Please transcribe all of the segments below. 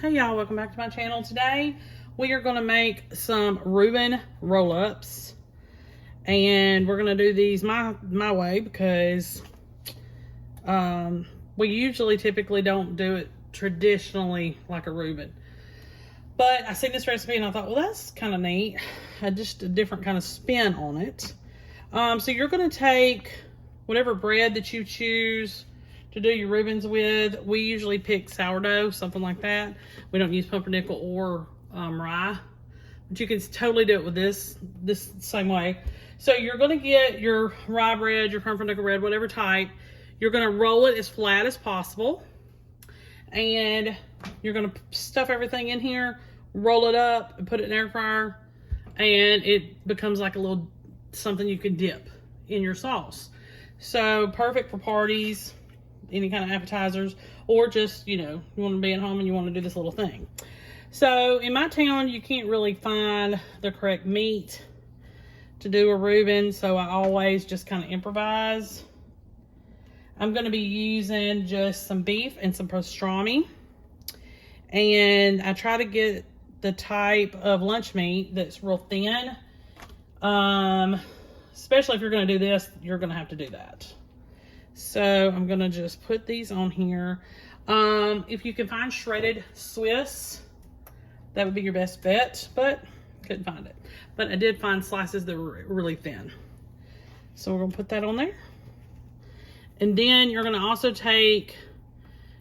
Hey y'all, welcome back to my channel. Today we are going to make some Reuben Roll Ups, and we're going to do these my way because we usually typically don't do it traditionally like a Reuben. But I see this recipe and I thought, well, that's kind of neat. Just a different kind of spin on it. So you're going to take whatever bread that you choose to do your Reubens with. We usually pick sourdough, something like that. We don't use pumpernickel or rye, but you can totally do it with this same way. So you're going to get your rye bread, your pumpernickel bread, whatever type. You're going to roll it as flat as possible, and you're going to stuff everything in here, roll it up, and put it in the air fryer, and it becomes like a little something you can dip in your sauce. So perfect for parties, any kind of appetizers, or just, you know, you want to be at home and you want to do this little thing. So in my town, you can't really find the correct meat to do a Reuben, so I always just kind of improvise. I'm going to be using just some beef and some pastrami, and I try to get the type of lunch meat that's real thin. Especially if you're going to do this, you're going to have to do that. So I'm going to just put these on here. If you can find shredded Swiss, that would be your best bet, but couldn't find it. But I did find slices that were really thin. So we're going to put that on there. And then you're going to also take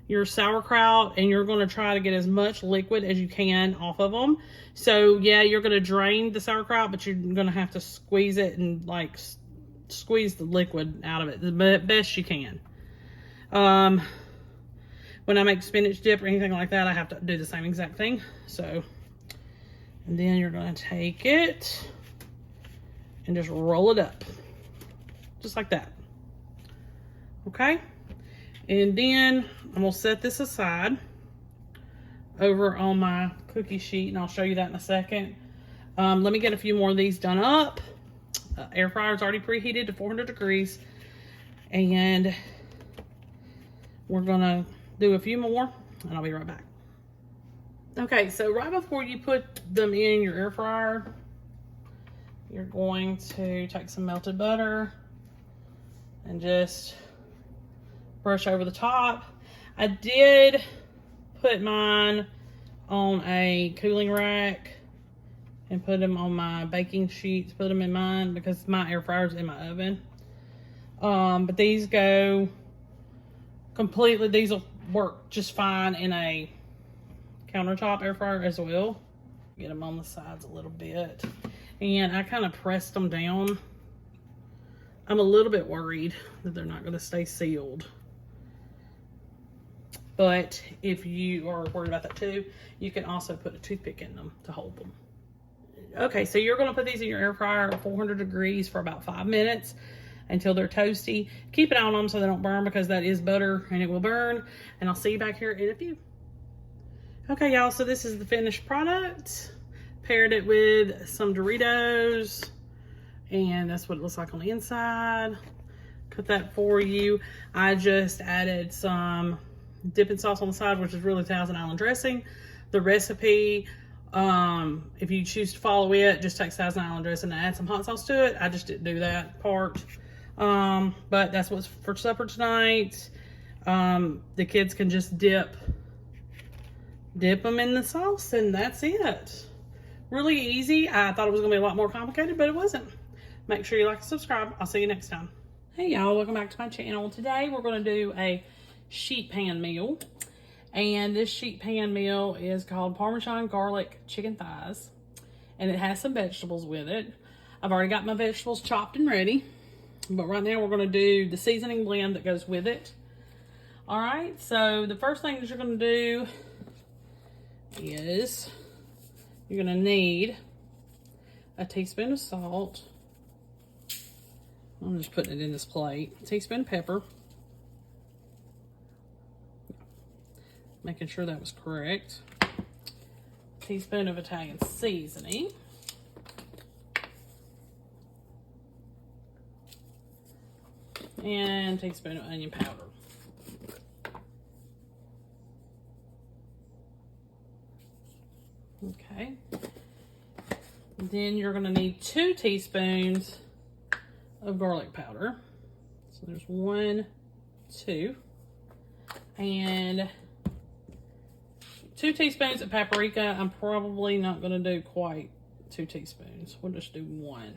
your sauerkraut and you're going to try to get as much liquid as you can off of them. So yeah, you're going to drain the sauerkraut, but you're going to have to squeeze it and like squeeze the liquid out of it the best you can. When I make spinach dip or anything like that, I have to do the same exact thing. So, and then you're going to take it and just roll it up just like that. Okay, and then I'm gonna set this aside over on my cookie sheet, and I'll show you that in a second. Let me get a few more of these done up. Air fryer's already preheated to 400 degrees, and we're gonna do a few more, and I'll be right back. Okay, so right before you put them in your air fryer, you're going to take some melted butter and just brush over the top. I did put mine on a cooling rack and put them on my baking sheets, put them in mine because my air fryer's in my oven. But these go completely, these will work just fine in a countertop air fryer as well. Get them on the sides a little bit. And I kind of pressed them down. I'm a little bit worried that they're not going to stay sealed. But if you are worried about that too, you can also put a toothpick in them to hold them. Okay, so you're going to put these in your air fryer at 400 degrees for about 5 minutes until they're toasty. Keep an eye on them so they don't burn because that is butter and it will burn. And I'll see you back here in a few. Okay, y'all, so this is the finished product. Paired it with some Doritos, and that's what it looks like on the inside. Cut that for you. I just added some dipping sauce on the side, which is really Thousand Island dressing. The recipe, if you choose to follow it, just take Thousand Island dressing and add some hot sauce to it. I just didn't do that part. But that's what's for supper tonight. The kids can just dip them in the sauce, and that's it. Really easy. I thought it was gonna be a lot more complicated, but it wasn't. Make sure you like and subscribe. I'll see you next time. Hey y'all, welcome back to my channel. Today we're gonna do a sheet pan meal, and this sheet pan meal is called Parmesan garlic chicken thighs, and it has some vegetables with it. I've already got my vegetables chopped and ready, but right now we're going to do the seasoning blend that goes with it. All right, so the first thing that you're going to do is you're going to need a teaspoon of salt. I'm just putting it in this plate. A teaspoon of pepper. Making sure that was correct. A teaspoon of Italian seasoning. And a teaspoon of onion powder. Then you're gonna need 2 teaspoons of garlic powder. So there's 1, 2, and 2 teaspoons of paprika. I'm probably not gonna do quite 2 teaspoons. We'll just do 1.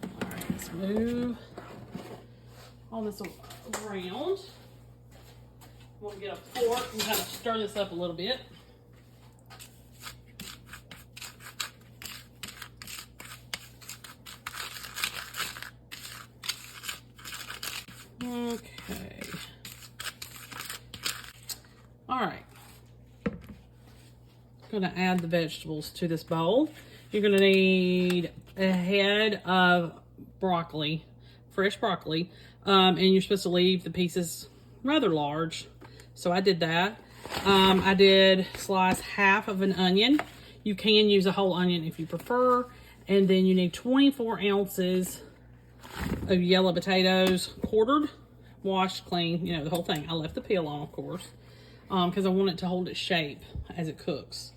All right, let's move all this around. We'll get a fork and kind of stir this up a little bit. Okay. All right. I'm gonna add the vegetables to this bowl. You're gonna need a head of broccoli, fresh broccoli, and you're supposed to leave the pieces rather large. So I did that. I did slice half of an onion. You can use a whole onion if you prefer. And then you need 24 ounces of yellow potatoes, quartered, washed, clean, you know, the whole thing. I left the peel on, of course, because I want it to hold its shape as it cooks.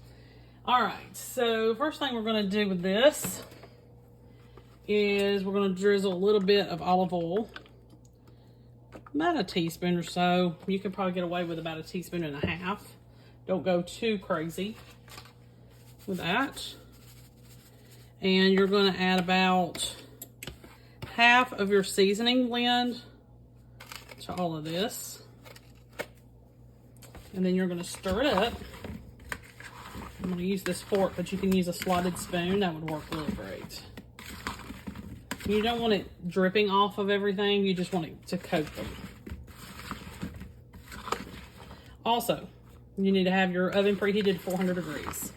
All right, so first thing we're gonna do with this is we're gonna drizzle a little bit of olive oil, about a teaspoon or so. You can probably get away with about a teaspoon and a half. Don't go too crazy with that. And you're gonna add about half of your seasoning blend to all of this. And then you're gonna stir it up. I'm gonna use this fork, but you can use a slotted spoon. That would work really great. You don't want it dripping off of everything. You just want it to coat them. Also, you need to have your oven preheated to 400 degrees.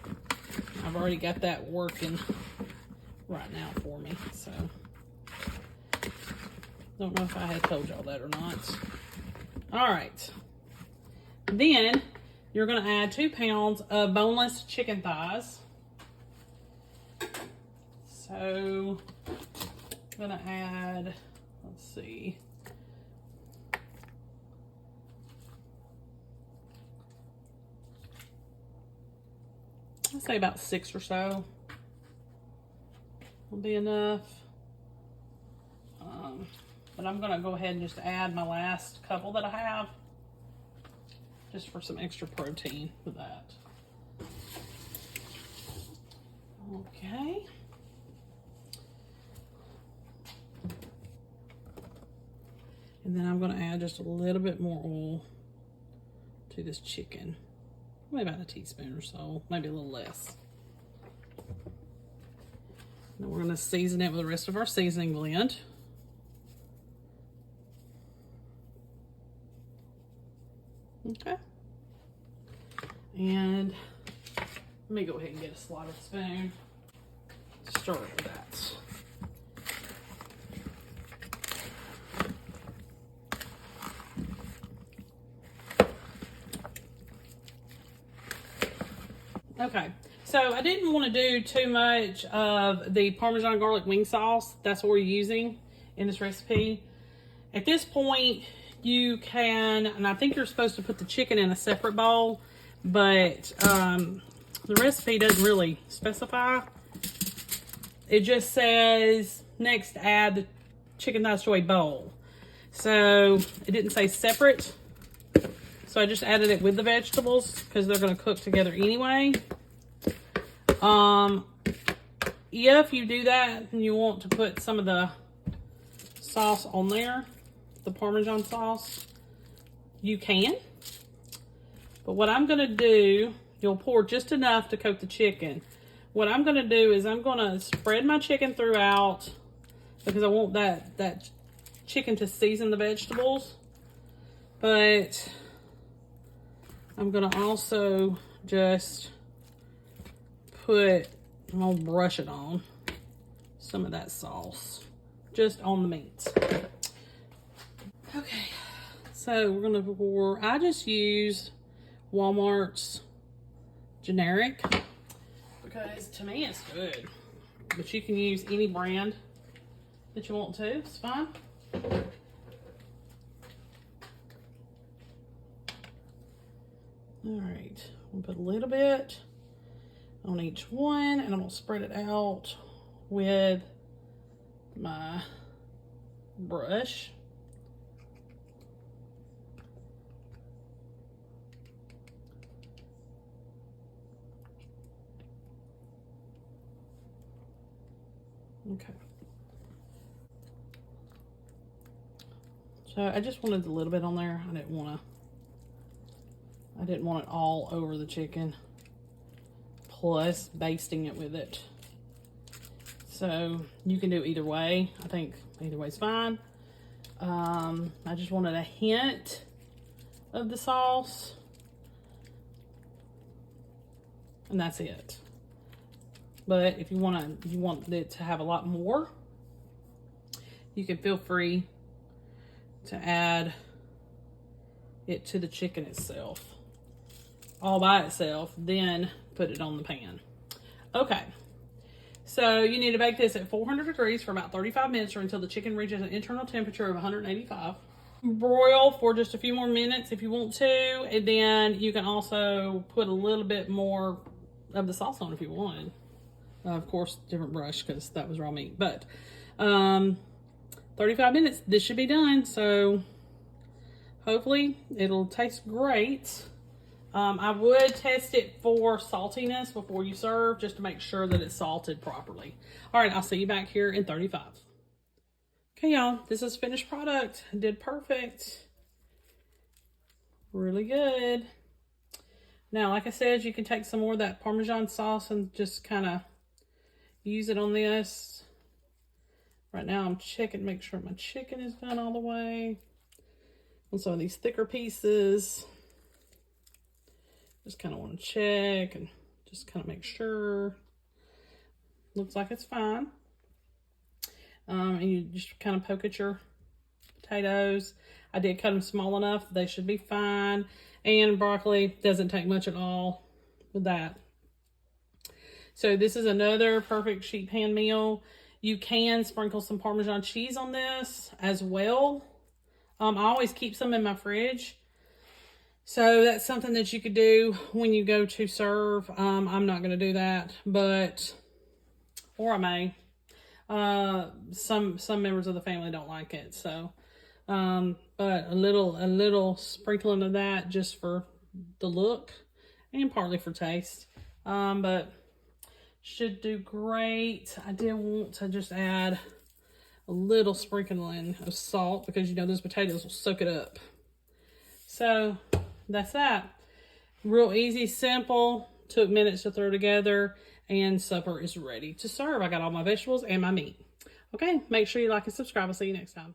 I've already got that working right now for me, so don't know if I had told y'all that or not. All right. Then you're gonna add 2 pounds of boneless chicken thighs. So I'm gonna add, let's see, I'd say about 6 or so will be enough. But I'm gonna go ahead and just add my last couple that I have, just for some extra protein with that. Okay. And then I'm gonna add just a little bit more oil to this chicken. Maybe about a teaspoon or so, maybe a little less. Then we're gonna season it with the rest of our seasoning blend. Okay. And let me go ahead and get a slotted spoon. Stir it with that. Okay, so I didn't want to do too much of the Parmesan garlic wing sauce. That's what we're using in this recipe. At this point, you can, and I think you're supposed to put the chicken in a separate bowl, but the recipe doesn't really specify. It just says next add the chicken thighs to a bowl. So it didn't say separate. So I just added it with the vegetables because they're going to cook together anyway. If you do that and you want to put some of the sauce on there, the Parmesan sauce, you can. But what I'm going to do, you'll pour just enough to coat the chicken. What I'm going to do is I'm going to spread my chicken throughout because I want that chicken to season the vegetables. But I'm going to also just I'm going to brush it on some of that sauce just on the meat. Okay, so we're going to pour, I just use Walmart's generic because to me it's good, but you can use any brand that you want to, it's fine. All right, we'll put a little bit on each one, and I'm gonna spread it out with my brush. Okay. So I just wanted a little bit on there. I didn't want it all over the chicken, plus basting it with it. So you can do either way. I think either way's fine. I just wanted a hint of the sauce, and that's it. But if you want it to have a lot more, you can feel free to add it to the chicken itself, all by itself, then put it on the pan. Okay, so you need to bake this at 400 degrees for about 35 minutes or until the chicken reaches an internal temperature of 185. Broil for just a few more minutes if you want to, and then you can also put a little bit more of the sauce on if you wanted. Of course, different brush because that was raw meat, but 35 minutes, this should be done. So hopefully it'll taste great. I would test it for saltiness before you serve, just to make sure that it's salted properly. All right, I'll see you back here in 35. Okay, y'all, this is finished product. I did perfect. Really good. Now, like I said, you can take some more of that Parmesan sauce and just kind of use it on this. Right now I'm checking, make sure my chicken is done all the way. On some of these thicker pieces, just kind of want to check and just kind of make sure. Looks like it's fine. And you just kind of poke at your potatoes. I did cut them small enough, they should be fine. And broccoli doesn't take much at all with that. So this is another perfect sheet pan meal. You can sprinkle some Parmesan cheese on this as well. I always keep some in my fridge. So that's something that you could do when you go to serve. I'm not going to do that, but, or I may. Some members of the family don't like it. So, but a little sprinkling of that just for the look and partly for taste. But should do great. I did want to just add a little sprinkling of salt because you know those potatoes will soak it up. So that's that. Real easy, simple, took minutes to throw together, and supper is ready to serve. I got all my vegetables and my meat. Okay, make sure you like and subscribe. I'll see you next time.